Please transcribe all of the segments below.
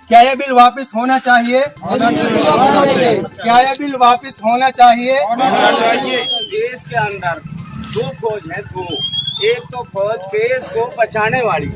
क्या ये बिल वापस होना चाहिए? क्या ये बिल वापस होना चाहिए? देश के अंदर दो फौज है, दो। एक तो फौज देश को बचाने वाली,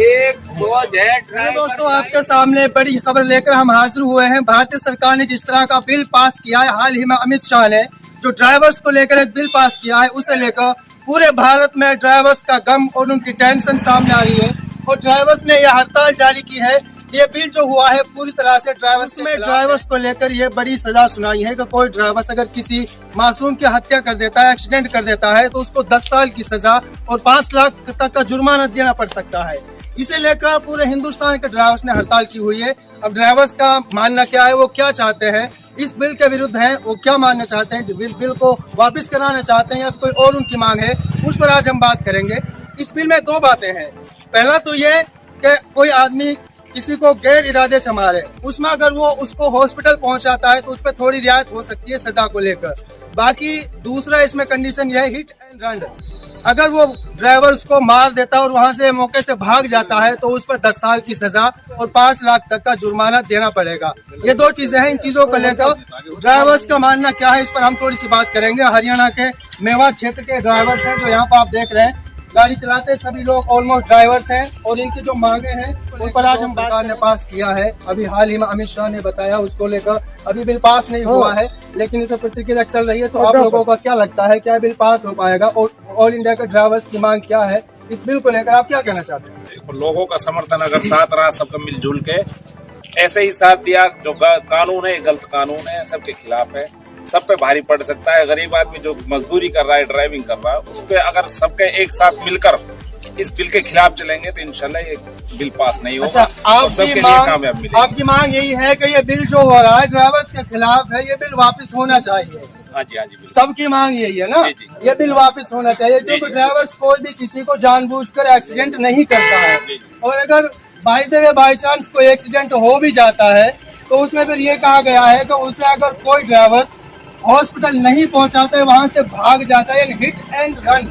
एक फौज है दोस्तों, आपके सामने बड़ी खबर लेकर हम हाजिर हुए हैं। भारतीय सरकार ने जिस तरह का बिल पास किया है, हाल ही में अमित शाह ने जो ड्राइवर्स को लेकर एक बिल पास किया है, उसे लेकर पूरे भारत में ड्राइवर्स का गम और उनकी टेंशन सामने आ रही है। और ड्राइवर्स ने यह हड़ताल जारी की है। ये बिल जो हुआ है पूरी तरह से ड्राइवर्स को लेकर ये बड़ी सजा सुनाई है कि कोई ड्राइवर्स अगर किसी मासूम की हत्या कर देता है, एक्सीडेंट कर देता है, तो उसको 10 साल की सजा और 5 लाख तक का जुर्माना देना पड़ सकता है। इसे लेकर पूरे हिंदुस्तान के ड्राइवर्स ने हड़ताल की हुई है। अब ड्राइवर्स का मानना क्या है, वो क्या चाहते हैं, इस बिल के विरुद्ध हैं, वो क्या मानना चाहते हैं, बिल को वापस कराना चाहते हैं या कोई और उनकी मांग है, उस पर आज हम बात करेंगे। इस बिल में दो बातें हैं। पहला तो ये कि कोई आदमी किसी को गैर इरादे से मारे, उसमें अगर वो उसको हॉस्पिटल पहुंचाता है तो उस पर थोड़ी रियायत हो सकती है सजा को लेकर। बाकी दूसरा इसमें कंडीशन यह है हिट एंड रन। अगर वो ड्राइवर उसको मार देता है और वहां से मौके से भाग जाता है तो उस पर 10 साल की सजा और 5 लाख तक का जुर्माना देना पड़ेगा। ये दो चीजें हैं। इन चीजों को लेकर ड्राइवर्स का मानना क्या है, इस पर हम थोड़ी सी बात करेंगे। हरियाणा के मेवात क्षेत्र के ड्राइवर्स हैं जो यहाँ पर आप देख रहे हैं, गाड़ी चलाते सभी लोग ऑलमोस्ट ड्राइवर्स हैं और इनकी जो मांगे हैं उन पर आज हम सरकार ने पास किया है। अभी हाल ही में अमित शाह ने बताया, उसको लेकर अभी बिल पास नहीं हुआ है, लेकिन इस पर प्रतिक्रिया चल रही है। तो आप लोगों का क्या लगता है, क्या बिल पास हो पाएगा और ऑल इंडिया के ड्राइवर्स की मांग क्या है, इस बिल को लेकर आप क्या कहना चाहते हैं? लोगों का समर्थन अगर साथ रहा, सबका मिलजुल के ऐसे ही साथ दिया, जो कानून है गलत कानून है, सबके खिलाफ है, सब पे भारी पड़ सकता है। गरीब आदमी जो मजदूरी कर रहा है, ड्राइविंग कर रहा है, उस पे अगर सबके एक साथ मिलकर इस बिल के खिलाफ चलेंगे तो इंशाल्लाह ये बिल पास नहीं होगा। अच्छा, आपकी मांग यही है कि ये बिल जो हो रहा है ड्राइवर्स के खिलाफ है, ये बिल वापस होना चाहिए? हाँ जी, हाँ जी, सबकी मांग यही है ना? ये बिल वापस होना चाहिए। जो ड्राइवर्स कोई भी किसी को जानबूझकर एक्सीडेंट नहीं करता है, और अगर बाई चांस कोई एक्सीडेंट हो भी जाता है तो उसमें फिर ये कहा गया है कि उसे अगर कोई ड्राइवर हॉस्पिटल नहीं पहुंचाते, वहां से भाग जाता है, हिट एंड रन।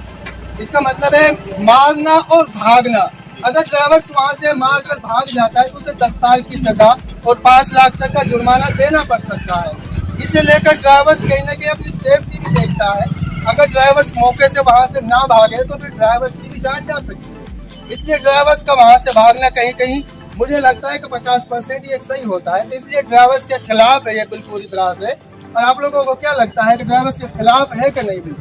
इसका मतलब है मारना और भागना। अगर ड्राइवर वहां से मार कर भाग जाता है तो उसे 10 साल की सजा और 5 लाख तक का जुर्माना देना पड़ सकता है। इसे लेकर ड्राइवर कहीं ना कहीं अपनी सेफ्टी भी देखता है। अगर ड्राइवर मौके से वहां से ना भागे तो फिर ड्राइवर की भी जान जा सकती है। इसलिए ड्राइवर्स का वहां से भागना कहीं कहीं मुझे लगता है कि 50% ये सही होता है। इसलिए ड्राइवर्स के खिलाफ है ये बिल पूरी तरह से। और आप लोगों को क्या लगता है कि ड्राइवर्स के खिलाफ है कि नहीं बिल?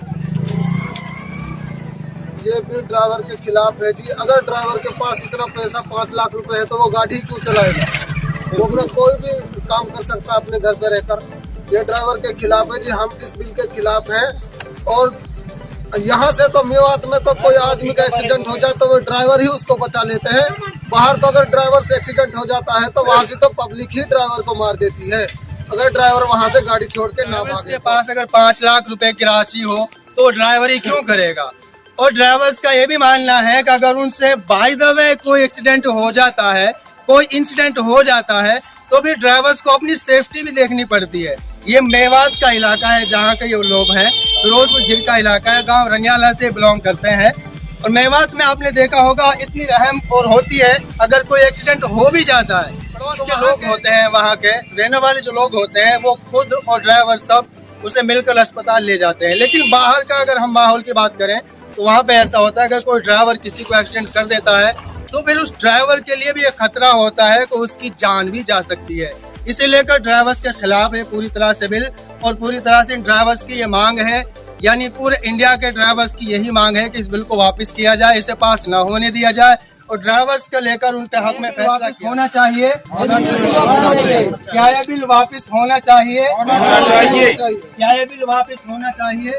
ये बिल ड्राइवर के खिलाफ है जी। अगर ड्राइवर के पास इतना पैसा 5 लाख रुपए है तो वो गाड़ी क्यों चलाएगा? वो कोई भी काम कर सकता है अपने घर पे रहकर। ये ड्राइवर के खिलाफ है जी। हम इस बिल के खिलाफ है। और यहाँ से तो मेवात में तो कोई आदमी का एक्सीडेंट हो जाए तो वो ड्राइवर ही उसको बचा लेते हैं। बाहर तो अगर ड्राइवर से एक्सीडेंट हो जाता है तो वहाँ की तो पब्लिक ही ड्राइवर को मार देती है, अगर ड्राइवर वहाँ से गाड़ी छोड़ के ना भागे। के पास अगर 5 लाख रुपए की राशि हो तो ड्राइवर ही क्यों करेगा? और ड्राइवर्स का ये भी मानना है कि अगर उनसे बाय द वे कोई एक्सीडेंट हो जाता है, कोई इंसिडेंट हो जाता है, तो फिर ड्राइवर्स को अपनी सेफ्टी भी देखनी पड़ती है। ये मेवात का इलाका है जहाँ के ये लोग हैं, फिरोजपुर झील का इलाका है, गांव रनियाला से बिलोंग करते हैं। और मेवात में आपने देखा होगा इतनी रहम और होती है, अगर कोई एक्सीडेंट हो भी जाता है, पड़ोस के लोग होते हैं, वहाँ के रहने वाले जो लोग होते हैं, वो खुद और ड्राइवर सब उसे मिलकर अस्पताल ले जाते हैं। लेकिन बाहर का अगर हम माहौल की बात करें तो वहाँ पे ऐसा होता है, अगर कोई ड्राइवर किसी को एक्सीडेंट कर देता है तो फिर उस ड्राइवर के लिए भी एक खतरा होता है कि उसकी जान भी जा सकती है। इसे लेकर ड्राइवर्स के खिलाफ है पूरी तरह से बिल। और पूरी तरह से ड्राइवर्स की ये मांग है, यानी पूरे इंडिया के ड्राइवर्स की यही मांग है कि इस बिल को वापस किया जाए, इसे पास न होने दिया जाए और ड्राइवर्स को लेकर उनके हक में फैसला होना चाहिए। क्या ये बिल वापस होना चाहिए? क्या ये बिल वापस होना चाहिए?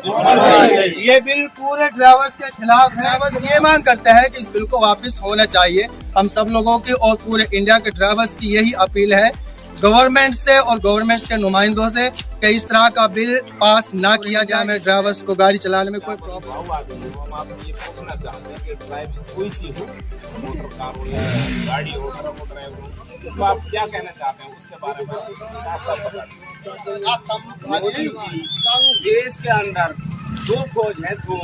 ये बिल पूरे ड्राइवर्स के खिलाफ है। ड्राइवर्स ये मांग करते हैं कि इस बिल को वापस होना चाहिए। हम सब लोगों की और पूरे इंडिया के ड्राइवर्स की यही अपील है गवर्नमेंट से और गवर्नमेंट के नुमाइंदों से कि इस तरह का बिल पास ना किया जाए। हमें ड्राइवर्स को गाड़ी चलाने में कोई प्रॉब्लम हम आपको ये पूछना चाहते हैं कि ड्राइविंग कोई सी हो, मोटर कार हो या गाड़ी हो, ड्राइवर हो, उसको आप क्या कहना चाहते हैं उसके बारे में आप देश के अंदर दो फौज है, दो।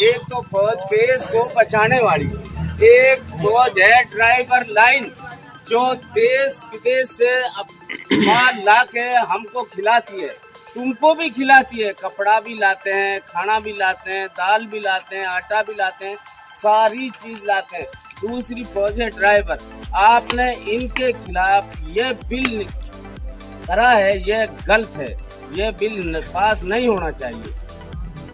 एक तो फौज देश को बचाने वाली, एक फौज है ड्राइवर लाइन, जो देश विदेश से माल ला के हमको खिलाती है, तुमको भी खिलाती है, कपड़ा भी लाते हैं, खाना भी लाते हैं, दाल भी लाते हैं, आटा भी लाते हैं, सारी चीज लाते हैं। दूसरी फौज है ड्राइवर, आपने इनके खिलाफ ये बिल करा है, ये गलत है, ये बिल पास नहीं होना चाहिए।